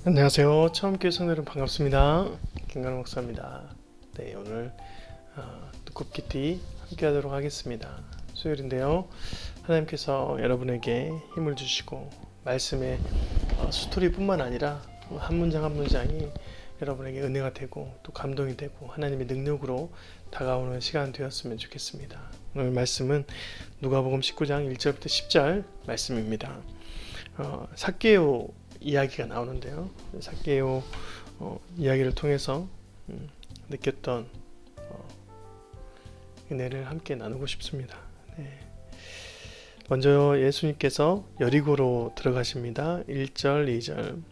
안녕하세요. 처음 교회 여러분 반갑습니다. 김관우 목사입니다. 네, 오늘 두껍기티 함께 하도록 하겠습니다. 수요일인데요. 하나님께서 여러분에게 힘을 주시고 말씀의 스토리뿐만 아니라 한 문장 한 문장이 여러분에게 은혜가 되고 또 감동이 되고 하나님의 능력으로 다가오는 시간 되었으면 좋겠습니다. 오늘 말씀은 누가복음 19장 1절부터 10절 말씀입니다. 삭개오 이야기가 나오는데요. 삭개오 이야기를 통해서 느꼈던 은혜를 함께 나누고 싶습니다. 네. 먼저 예수님께서 여리고로 들어가십니다. 1절 2절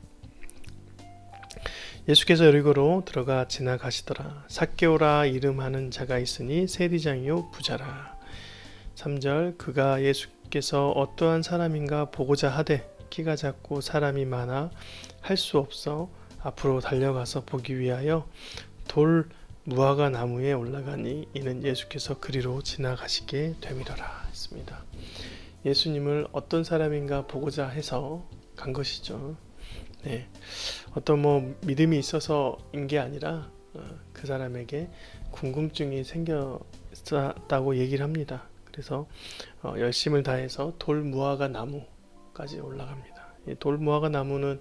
예수께서 여리고로 들어가 지나가시더라. 삭개오라 이름하는 자가 있으니 세리장이요 부자라. 3절 그가 예수께서 어떠한 사람인가 보고자 하되 키가 작고 사람이 많아 할 수 없어 앞으로 달려가서 보기 위하여 돌 무화과 나무에 올라가니 이는 예수께서 그리로 지나가시게 됨이로라 했습니다. 예수님을 어떤 사람인가 보고자 해서 간 것이죠. 네, 어떤 믿음이 있어서인 게 아니라 그 사람에게 궁금증이 생겼다고 얘기를 합니다. 그래서 열심을 다해서 돌 무화과 나무까지 올라갑니다. 이 돌 무화과 나무는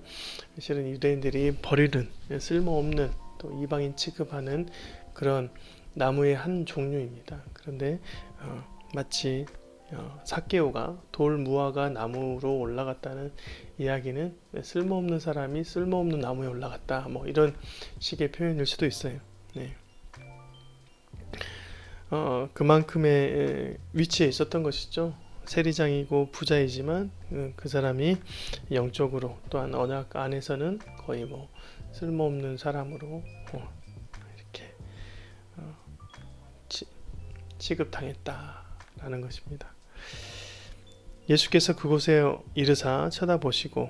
실은 유대인들이 버리는 쓸모없는 또 이방인 취급하는 그런 나무의 한 종류입니다. 그런데 마치 삭개오가 돌 무화과 나무로 올라갔다는 이야기는 쓸모없는 사람이 쓸모없는 나무에 올라갔다 이런 식의 표현일 수도 있어요. 네. 그만큼의 위치에 있었던 것이죠. 세리장이고 부자이지만 그 사람이 영적으로 또한 언약 안에서는 거의 쓸모없는 사람으로 이렇게 취급당했다라는 것입니다. 예수께서 그곳에 이르사 쳐다보시고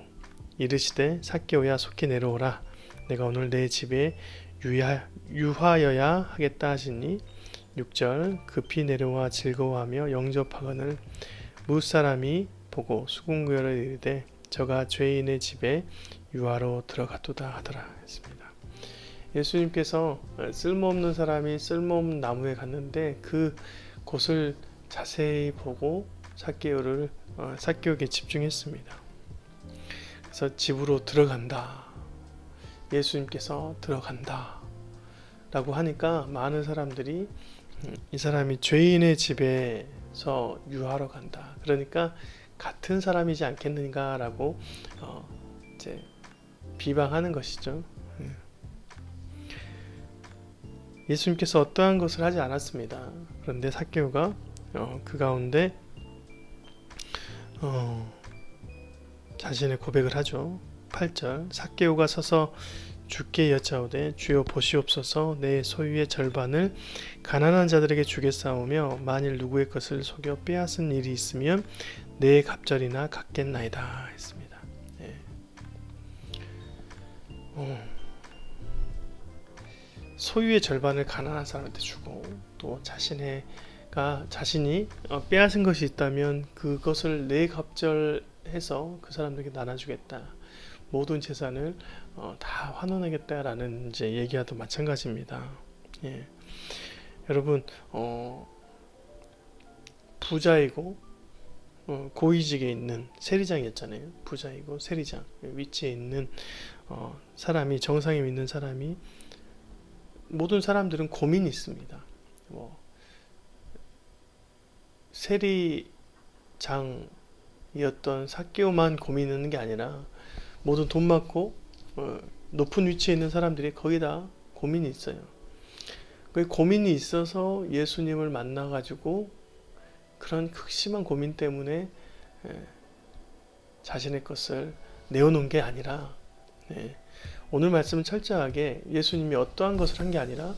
이르시되 삭개오야 속히 내려오라. 내가 오늘 내 집에 유하여야 하겠다 하시니 6절 급히 내려와 즐거워하며 영접하거늘 무사람이 보고 수군거려 이르되 저가 죄인의 집에 유하로 들어갔도다 하더라 했습니다. 예수님께서 쓸모없는 사람이 쓸모없는 나무에 갔는데 그 곳을 자세히 보고 삭개오에게 집중했습니다. 그래서 집으로 들어간다. 예수님께서 들어간다 라고 하니까 많은 사람들이 이 사람이 죄인의 집에서 유하러 간다. 그러니까 같은 사람이지 않겠는가 라고 이제 비방하는 것이죠. 예수님께서 어떠한 것을 하지 않았습니다. 그런데 삭개오가 그 가운데 자신의 고백을 하죠. 8절 삭개오가 서서 주께 여짜오되 주여 보시옵소서 내 소유의 절반을 가난한 자들에게 주겠사오며 만일 누구의 것을 속여 빼앗은 일이 있으면 내 갑절이나 갚겠나이다 했습니다. 네. 소유의 절반을 가난한 사람한테 주고 또 자신이 빼앗은 것이 있다면 그것을 내 갑절해서 그 사람들에게 나눠주겠다. 모든 재산을 다 환원하겠다라는 이제 얘기와도 마찬가지입니다. 예. 여러분 부자이고 고위직에 있는 세리장이었잖아요. 부자이고 세리장 위치에 있는 사람이 정상에 있는 사람이 모든 사람들은 고민이 있습니다. 세리장이었던 삭개오만 고민이 있는 게 아니라 모든 돈 많고 높은 위치에 있는 사람들이 거의 다 고민이 있어요. 그 고민이 있어서 예수님을 만나가지고 그런 극심한 고민 때문에 자신의 것을 내어놓은 게 아니라 오늘 말씀은 철저하게 예수님이 어떠한 것을 한 게 아니라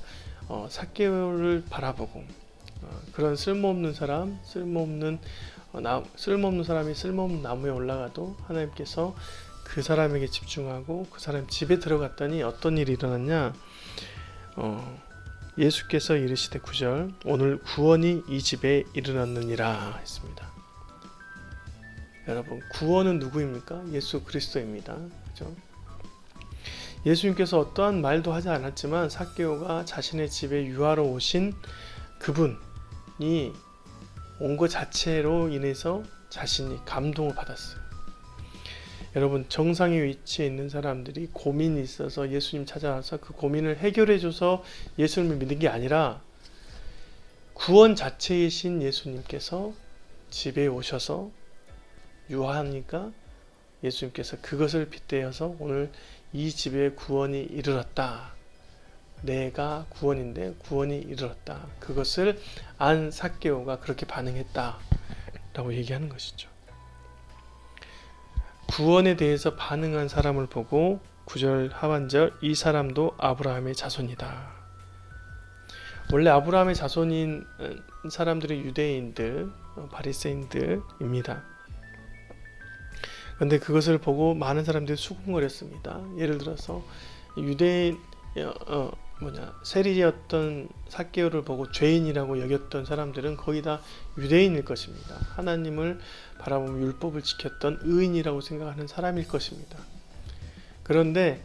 삭개오를 바라보고 그런 쓸모없는 사람이 쓸모없는 나무에 올라가도 하나님께서 그 사람에게 집중하고 그 사람 집에 들어갔더니 어떤 일이 일어났냐? 예수께서 이르시되 9절 오늘 구원이 이 집에 일어났느니라 했습니다. 여러분 구원은 누구입니까? 예수 그리스도입니다. 그죠? 예수님께서 어떠한 말도 하지 않았지만 삭개오가 자신의 집에 유하러 오신 그분이 온 것 자체로 인해서 자신이 감동을 받았어요. 여러분, 정상의 위치에 있는 사람들이 고민이 있어서 예수님 찾아와서 그 고민을 해결해줘서 예수님을 믿는 게 아니라 구원 자체이신 예수님께서 집에 오셔서 유하니까 예수님께서 그것을 빗대어서 오늘 이 집에 구원이 이르렀다. 내가 구원인데 구원이 이르렀다. 그것을 안 삭개오가 그렇게 반응했다. 라고 얘기하는 것이죠. 구원에 대해서 반응한 사람을 보고 9절 하반절 이 사람도 아브라함의 자손이다. 원래 아브라함의 자손인 사람들이 유대인들, 바리새인들입니다. 그런데 그것을 보고 많은 사람들이 수군거렸습니다. 예를 들어서 유대인 세리였던 삭개오를 보고 죄인이라고 여겼던 사람들은 거의 다 유대인일 것입니다. 하나님을 바라보며 율법을 지켰던 의인이라고 생각하는 사람일 것입니다. 그런데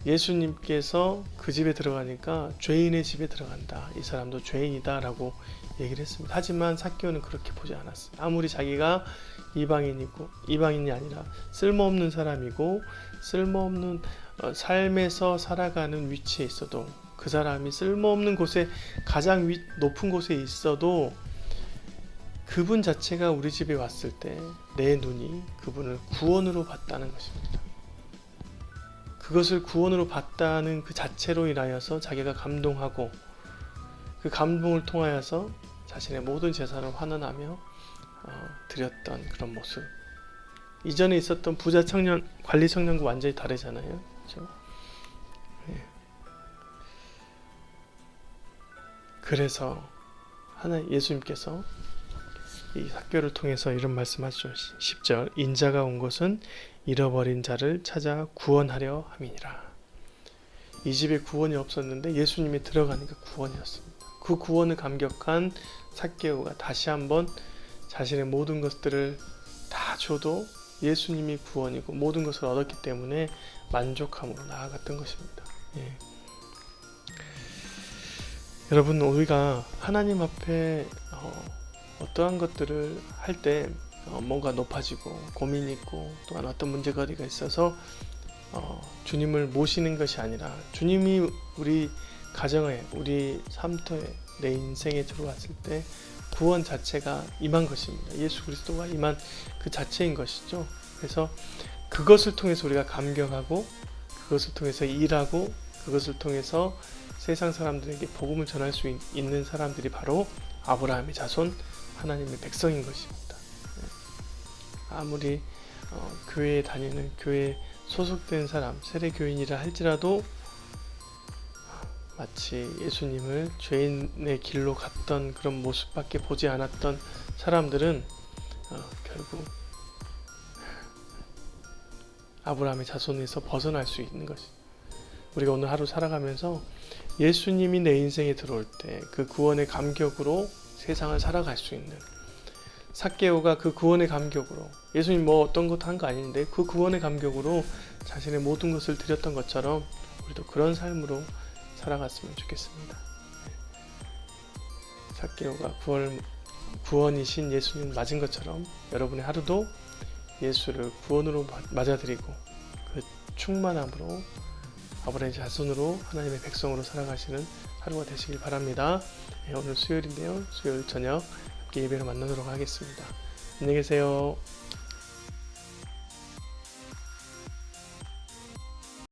예수님께서 그 집에 들어가니까 죄인의 집에 들어간다. 이 사람도 죄인이다 라고 얘기를 했습니다. 하지만 삭개오는 그렇게 보지 않았어요. 아무리 자기가 이방인이 아니라 쓸모없는 사람이고 쓸모없는 삶에서 살아가는 위치에 있어도 그 사람이 쓸모없는 곳에 가장 높은 곳에 있어도 그분 자체가 우리 집에 왔을 때 내 눈이 그분을 구원으로 봤다는 것입니다. 그것을 구원으로 봤다는 그 자체로 인하여서 자기가 감동하고 그 감동을 통하여서 자신의 모든 재산을 환원하며 드렸던 그런 모습. 이전에 있었던 부자 청년, 관리 청년과 완전히 다르잖아요. 그렇죠? 네. 그래서 예수님께서 이 삭개오를 통해서 이런 말씀하시죠. 10절 인자가 온 것은 잃어버린 자를 찾아 구원하려 함이니라. 이 집에 구원이 없었는데 예수님이 들어가니까 구원이었습니다. 그 구원을 감격한 삭개오가 다시 한번 자신의 모든 것들을 다 줘도 예수님이 구원이고 모든 것을 얻었기 때문에 만족함으로 나아갔던 것입니다. 예. 여러분, 우리가 하나님 앞에 어떠한 것들을 할 때 뭔가 높아지고 고민이 있고 또한 어떤 문제거리가 있어서 주님을 모시는 것이 아니라 주님이 우리 가정에, 우리 삶터에, 내 인생에 들어왔을 때 구원 자체가 임한 것입니다. 예수 그리스도가 임한 그 자체인 것이죠. 그래서 그것을 통해서 우리가 감격하고 그것을 통해서 일하고 그것을 통해서 세상 사람들에게 복음을 전할 수 있는 사람들이 바로 아브라함의 자손 하나님의 백성인 것입니다. 아무리 교회에 다니는 교회에 소속된 사람, 세례교인이라 할지라도 마치 예수님을 죄인의 길로 갔던 그런 모습밖에 보지 않았던 사람들은 결국 아브라함의 자손에서 벗어날 수 있는 것입니다. 우리가 오늘 하루 살아가면서 예수님이 내 인생에 들어올 때 그 구원의 감격으로 세상을 살아갈 수 있는, 삭개오가 그 구원의 감격으로, 예수님 뭐 어떤 것도 한 거 아닌데 그 구원의 감격으로 자신의 모든 것을 드렸던 것처럼 우리도 그런 삶으로 살아갔으면 좋겠습니다. 삭개오가 구원이신 예수님 맞은 것처럼 여러분의 하루도 예수를 구원으로 맞아들이고 그 충만함으로 아브라함의 자손으로 하나님의 백성으로 살아가시는 하루가 되시길 바랍니다. 오늘 수요일인데요. 수요일 저녁 함께 예배를 만나도록 하겠습니다. 안녕히 계세요.